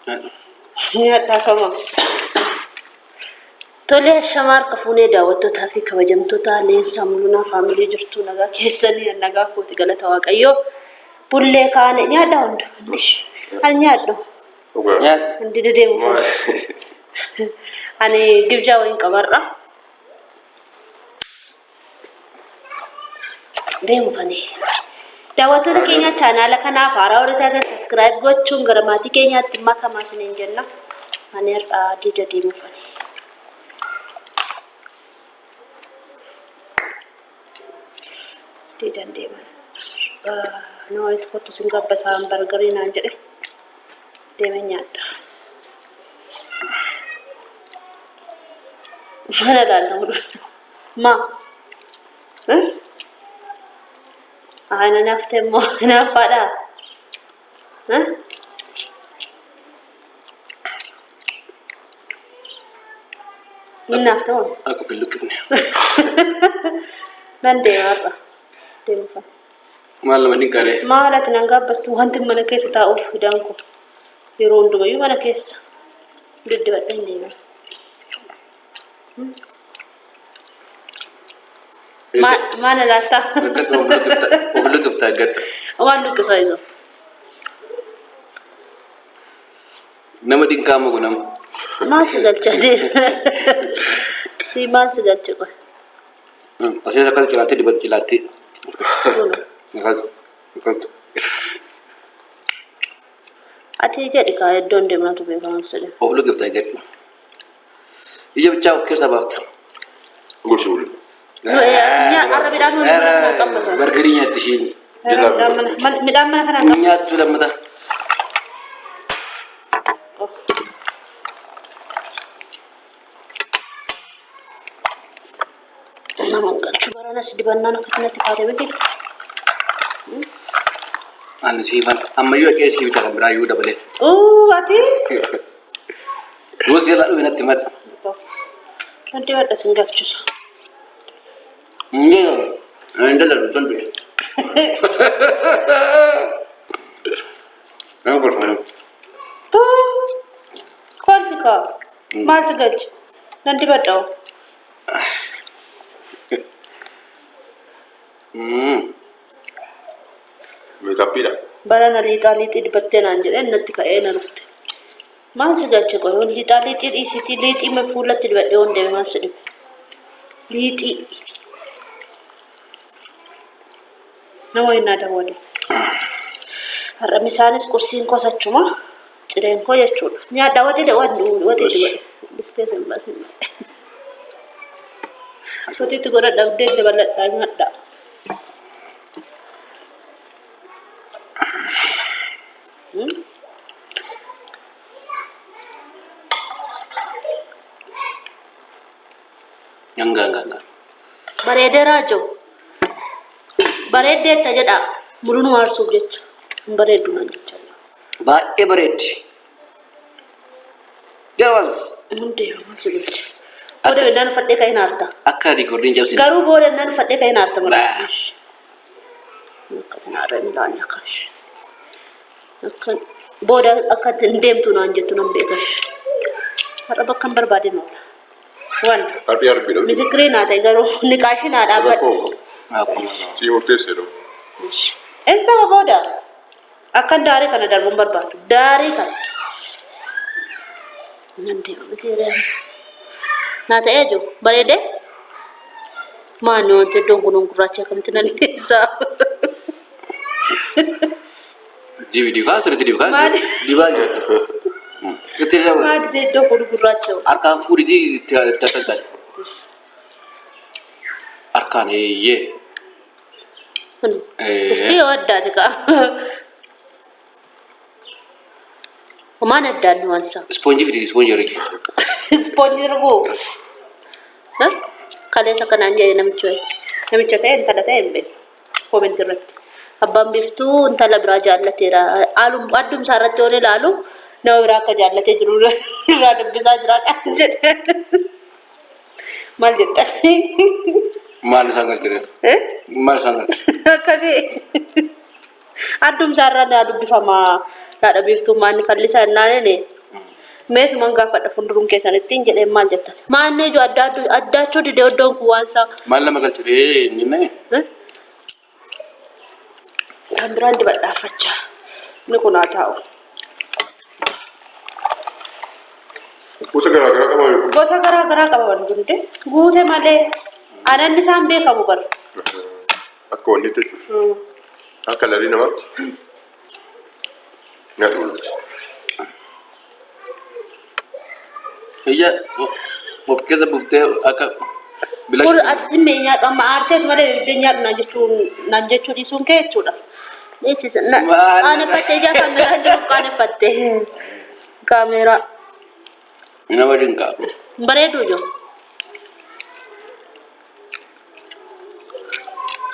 Nyaadhaa kama. Tole shamar kafuunee daawwattootaa fi kabajamtoota leensaa mul'unaa faamilii jirtu nagaa keessanii nagaa kooti galata waaqayyoo. Bullee kaane nyaadhaa hunda. Ani nyaadhu. Hundi dedeemu. Ani gibjaa wayin qabarra. Deemu fanii. Daawwattoota keenya chaanaala kanaaf haaraa warra subscribe gochuun gara maatii keenyaatti makamaa isiniin jenna. Ani har'a dida deemu fanii. Didan deeman. Nama itti kottu sin gabbasaan bargarii naan jedhe. Deemen nyaadha. Mana laalta mudhu. Ma. Ana nafte mo napada. Nafte mo. Aku filuknya. Nande apa? Demufa. Malam ini kare. Malah tenang gabbas tu hantu mana kesa tahu hidangku. Di rondo bayu mana kesa. Debat ini. Mana lata? Oblu kefta agad. Awan lu kesaizo. Nama dingkamu gunam. Mal segal jadi. Si mal segal cukup. Asyik nakal cilati dibuat cilati. Nakal. Ati jadi kaya don dem na tu bevan sede. Oblu kefta agad. Iya bicau kesabafta. Gosul. Ya Arabi dah mana nak kampas. Bergerinya tishin. Midam mana kana kampas. Nyat sudah mata. Namun coba nasi di mana nak kena tikar begitu. Anu sih pan. Amma juga kayak sih bicara berayu dah boleh. Oh, ati? Dua sih lalu binat timat. Nanti ada singgah cus. Enggak, anda lalu tuan ber. Apa perform? Tuh, kualifika. Mal segaj. Nanti batau. Mereka pida. Barang liti dibatten anjir, nanti kaya nanti. Mal segaj cakap, liti isi liti mefulat dibatte onde mal sedih. Liti. Nama ini ada wadi. Harap misalnya kursi kau cuma, cerita kau ya cuma. Ni ada wadi dek wadi dua. Bisnis sembah. Wadi tu korang dah update lepas dah ingat dah. Enggak. Barede rajo. Barede taja dah. Murunu harus subjek. Baredu nanti caya. Baik bared. Jawaz. Munde masih subjek. Kode benar fadde kain arta. Akka recording jam sini. Garu bore benar fadde kain arta Bah. Kata nara indah kash. Akan bore akan dem tu nanje tu nambe kash. Harap akan berbadi nol. One. Tapi harus bida. Misikri nada garu nikashi nada abad. Aku. Si urte sero. Ensa boda. Akan dari kana dar bombar batu. Dari kan. Nanti betul. Nata aja. Barede. Mano te dong gunung kuraca kan tenan desa. Di kas, di kas. Madi. Di baca. Ketika Madi te dong gunung kuraca. arkan furi di tetekan. Arkan ye. Pasti ada juga. Mana ada nuansa? Sponge lagi. Sponge rego. Hah? Kalian sekarang aja nam cuy. Nam cuy teh entah teh embe. Komentar. Abang biftu entah lah beraja Allah tera. Alum adum syarat tu ni lalu. Nawa beraka jalan teh jurul. Rada bisa jalan aja. Mal jeta. Mal sangat kira. Mal sangat. Kasi. Adum syarat ni adum bifama. Nada biftu man kalisa nane ni. Mes mangga fadha fundurum keessanitti jedhee maal jettate? Maanne jo addaachuu dide oddoon kun waan isaa. Maal nama galchitee nyinne? Kan biraan dibadhaafachaa. Inni kun haa taa'u. Gosa garaagaraa qaba yoo. Gosa garaagaraa qaba waan guute. Guute malee aannan isaan beekamu bara. Akka wanni jechuudha. Akka larii namaatti. Nyaata mul'atu. Ija of keessa buftee akka bilash. Kun ati simmee nyaadhu amma aarteetu malee ibidda nyaadhu naan jechuu dhiisuun kee jechuudha. Qaaneffattee ijaa kaameraa jiruuf qaaneffattee. Kaameraa. Nama dinqaa. Bareedu jiru.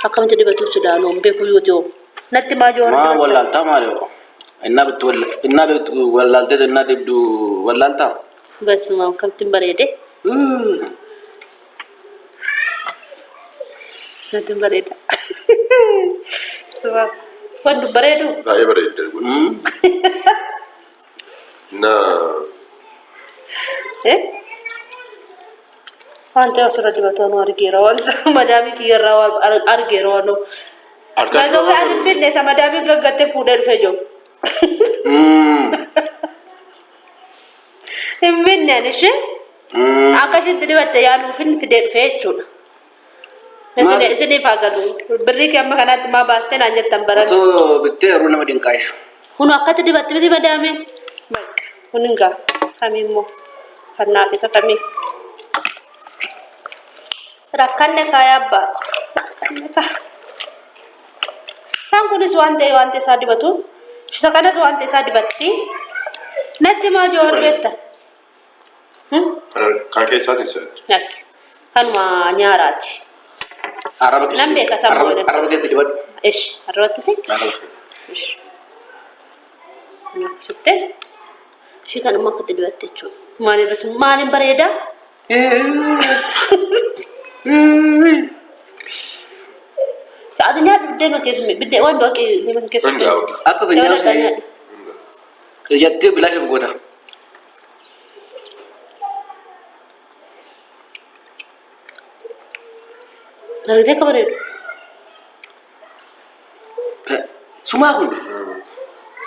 Akkamitti dibatuuf sidaanuu beeku yoo ta'u. Natti maa jiru. Maa wallaaltaa maali'oo? Innaa beektu wallaaltee innaa dibdu wallaaltaa? Basuma akkamitti bareede. Natti bareeda. Sumaa wanti bareedu. Baay'ee bareedda. Wanti asirra dibatu anu argeera wanta madaamii kiyyarraa argeera wanu. Gaazoo waan hin binne isa madaamii gaggattee fuudhee dhufee jiru. Hin binne ani ishee akka ishiitti dibatte yaaluuf hin fidee dhufee jechuudha. Isiniif haa galu. Birrii kee amma kanaatti maa baastee naan jettan baran. Otoo bittee yeroo nama dinqaashu. Kun akkatti dibatti biti madaamii. Kun hin gaa. Kamii immoo kan naaf isa kamii. Rakkanne kaya abbaa rakkanne kaa. Isaan kunis waan ta'e isaa dibatu. Isa kanas waan ta'e isaa dibatti. Natti maal joo beekta? Kan keessaatiin sana. Natti. Kanuma nyaaraati. Nan beeka sammuu waliin. Araba keessa dibadhu. Ish arrabatti si? Ish. Sitte? Ishii kanuma akkatti dibatte jechuudha. Maaliin bareedaa? Saat nyaata biddeen biddeen waan dooqii liman keessa. Akka fayyadamu. Ijatti bilaashaaf goota. Nalgitee akka bareedu. Sumaa kun.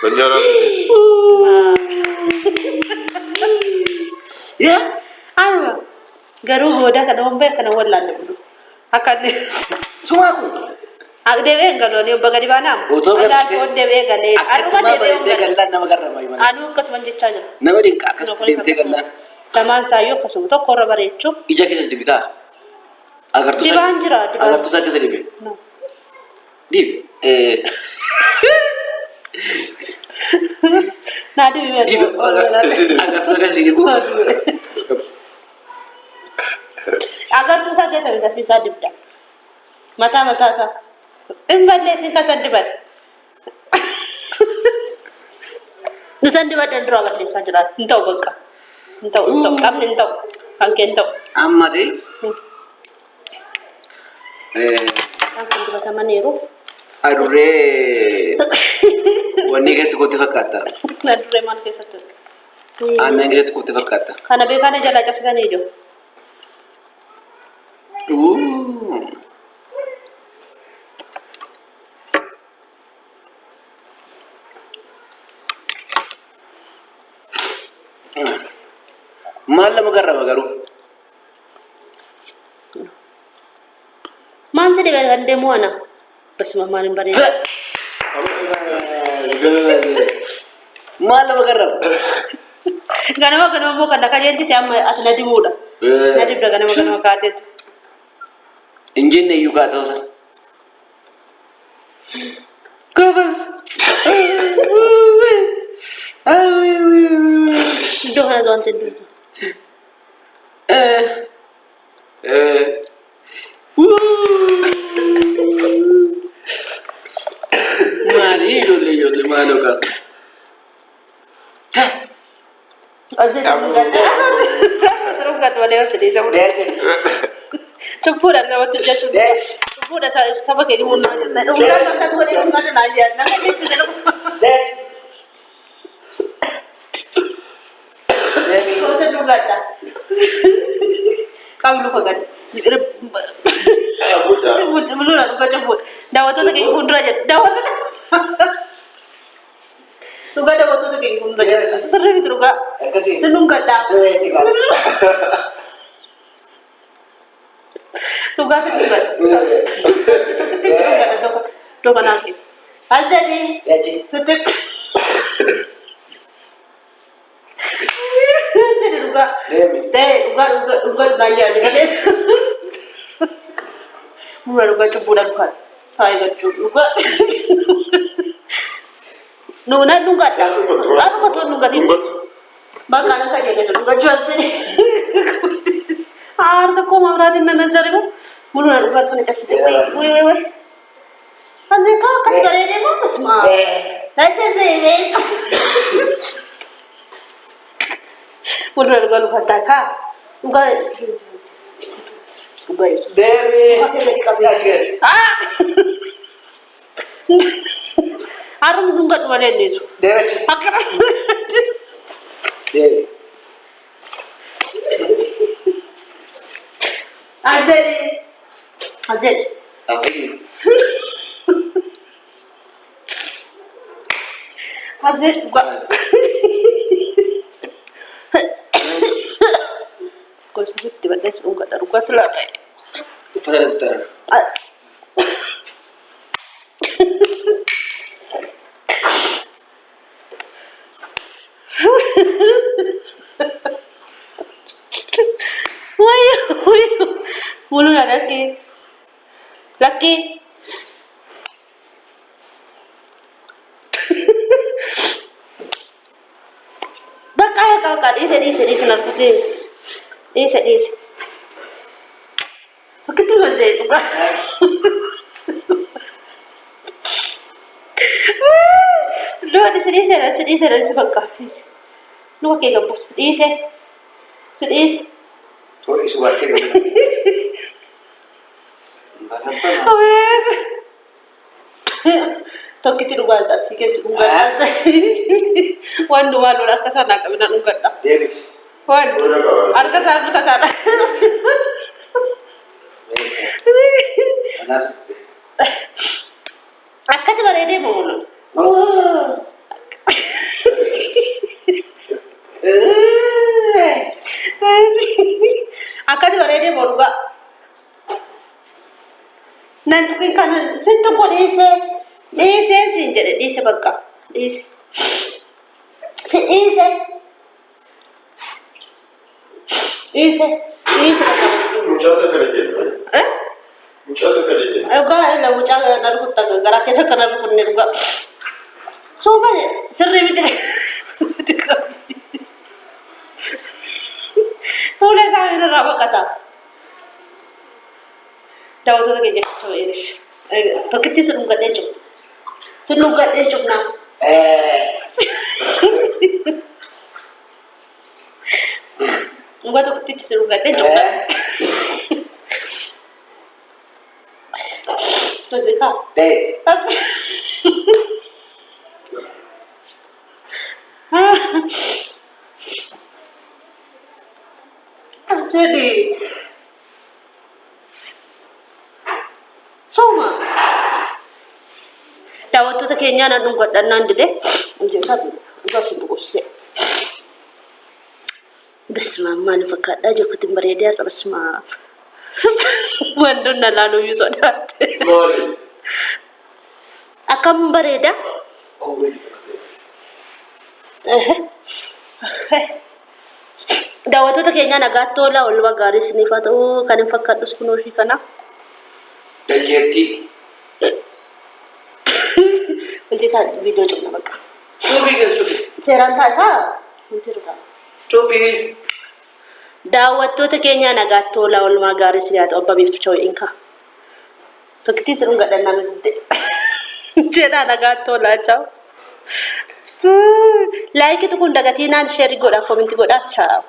Banjaaraa. Yaa. Arba. Garuu goodaa kana waan beekan wallaan dhabdu. Akka Sumaa kun. Deebi'ee galooni obbo gadi baanaam. Otoo galtee. Adaa deebi'ee galee. Aruma deebi'ee gallaan nama garrama himana. Anuu akkasuma jechaa jira. Nama dinqaa akkas deemtee gallaan. Lamaan saayyoo akkasuma tokko irra bareechuu. Ija keessas dibitaa. Agartuu Dibaan jira. Agartuu isaa keessa dibe. Dib. Naa dibee. Dib. Agartuu isaa keessa dibu. Agartuu isaa keessa bitasiisaa dibda. Mataa isaa. In balleessi kasa dibat. Nisan dibat dan dura balleessaa jira. Hin ta'u bakka. Hin ta'u. Qabni hin ta'u. Kan kee hin ta'u. Amma ta'e. Kan kun dibatamaniiru. Adurree wanni keessatti kootti fakkaata. Adurree maal keessatti? Aannan keessatti kootti fakkaata. Kana beekana jalaa cabsitanii jiru. Maal lama garrama garuu? Maan sedih kan demo ana. Basma maalin bareeda. Maal lama garrama? Ganama mo kan kajenci si amma at nadimuudha. Nadibda ganama kaateet. Injinne iyyuu kaatoosa. Gobas. Iddoo kana waan ta'eef. Maali ijoollee maaloo kaa? Serum kan wala sedih sama. Cempuran nama tu jatuh. Cempuran sama kayak di mana aja. Tak ada orang makan tu ada orang ada aja. Nak aja tu gada. Kamu lupa kan? Belum lah, lupa coba. Dawat tu kayak kundra aja. Dawat tu. Lupa dawat tu kayak kundra aja. Seru itu lupa. Tenung gada. Lupa sih lupa. Ketik terus gada doa nanti. Ada ni. Setiap. Jadi lupa. Lupa belanja dengan dia. Mula lupa coba lupa. Saya lupa. Nuna nunggat dah. Apa betul nunggat ini? Bakalan saja gitu. Nunggat jual sini. Harga kau mau beratin nana cari mu? Mula nunggat punya cap sini. Woi. Anjir kau kat balik dia mau semua. Saja sih. Mula nunggat tak kah? Nunggat. Dewi. Ah. Arum nunggat mana ni so? Dewi. Akar. Dewi. Ajar. Apa ini? Ajar buka. Kau sebut tiba-tiba nunggat dah buka selatan. Pada dokter. Mulu nak laki. Bakal kau kat di senar putih. Di. Begitu aja tu kan. Lu di sini bakal. Lu pakai gabus. Sedih. Tu isu waktu ni. Tahu kita nunggat saat sikit nunggat. Wan dua lu nak kesana kami nak nunggat dah. Dewi. Wan, arka sana. Anas. Akka tu berada di mana? Oh. Akka tu berada di mana juga? Nanti kita kan, sentuh boleh se bakal, se. Muchacha kali ni. Muchacha kali ni. Enggak, lah muchacha naruh tak, gerak kesana naruh pun ni juga. Cuma sering itu. Mulai saya nak apa kata? Dah usah lagi je, coba ini. Pakai tisu nunggat dia cuma. Senunggat dia cuma. Nunggat tu tisu nunggat dia cuma. Tu zika. Jadi. Soma. Dawat tu sakitnya nak nunggut dan nanti deh. Ujung satu. Ujung sibuk usai. Bisma manfaat aja ketimbang dia bisma. Wandun nalalu yusod dat. Boleh. Akam bereda. Oh. Dawat tu sakitnya nak gato lah. Ulwa garis ni fatu kanin fakat dus kuno si kana. Dan jadi. Boleh kan video cuma nak. Cubi. Seran tak tak. Mungkin tak. Cubi. Dawat tu kayaknya nagato la ulma garis lihat opa bif choy inka. To kiti cerung gak dan nama gede. Cina nagato la chow. Like itu pun dagatina share goda comment goda chow.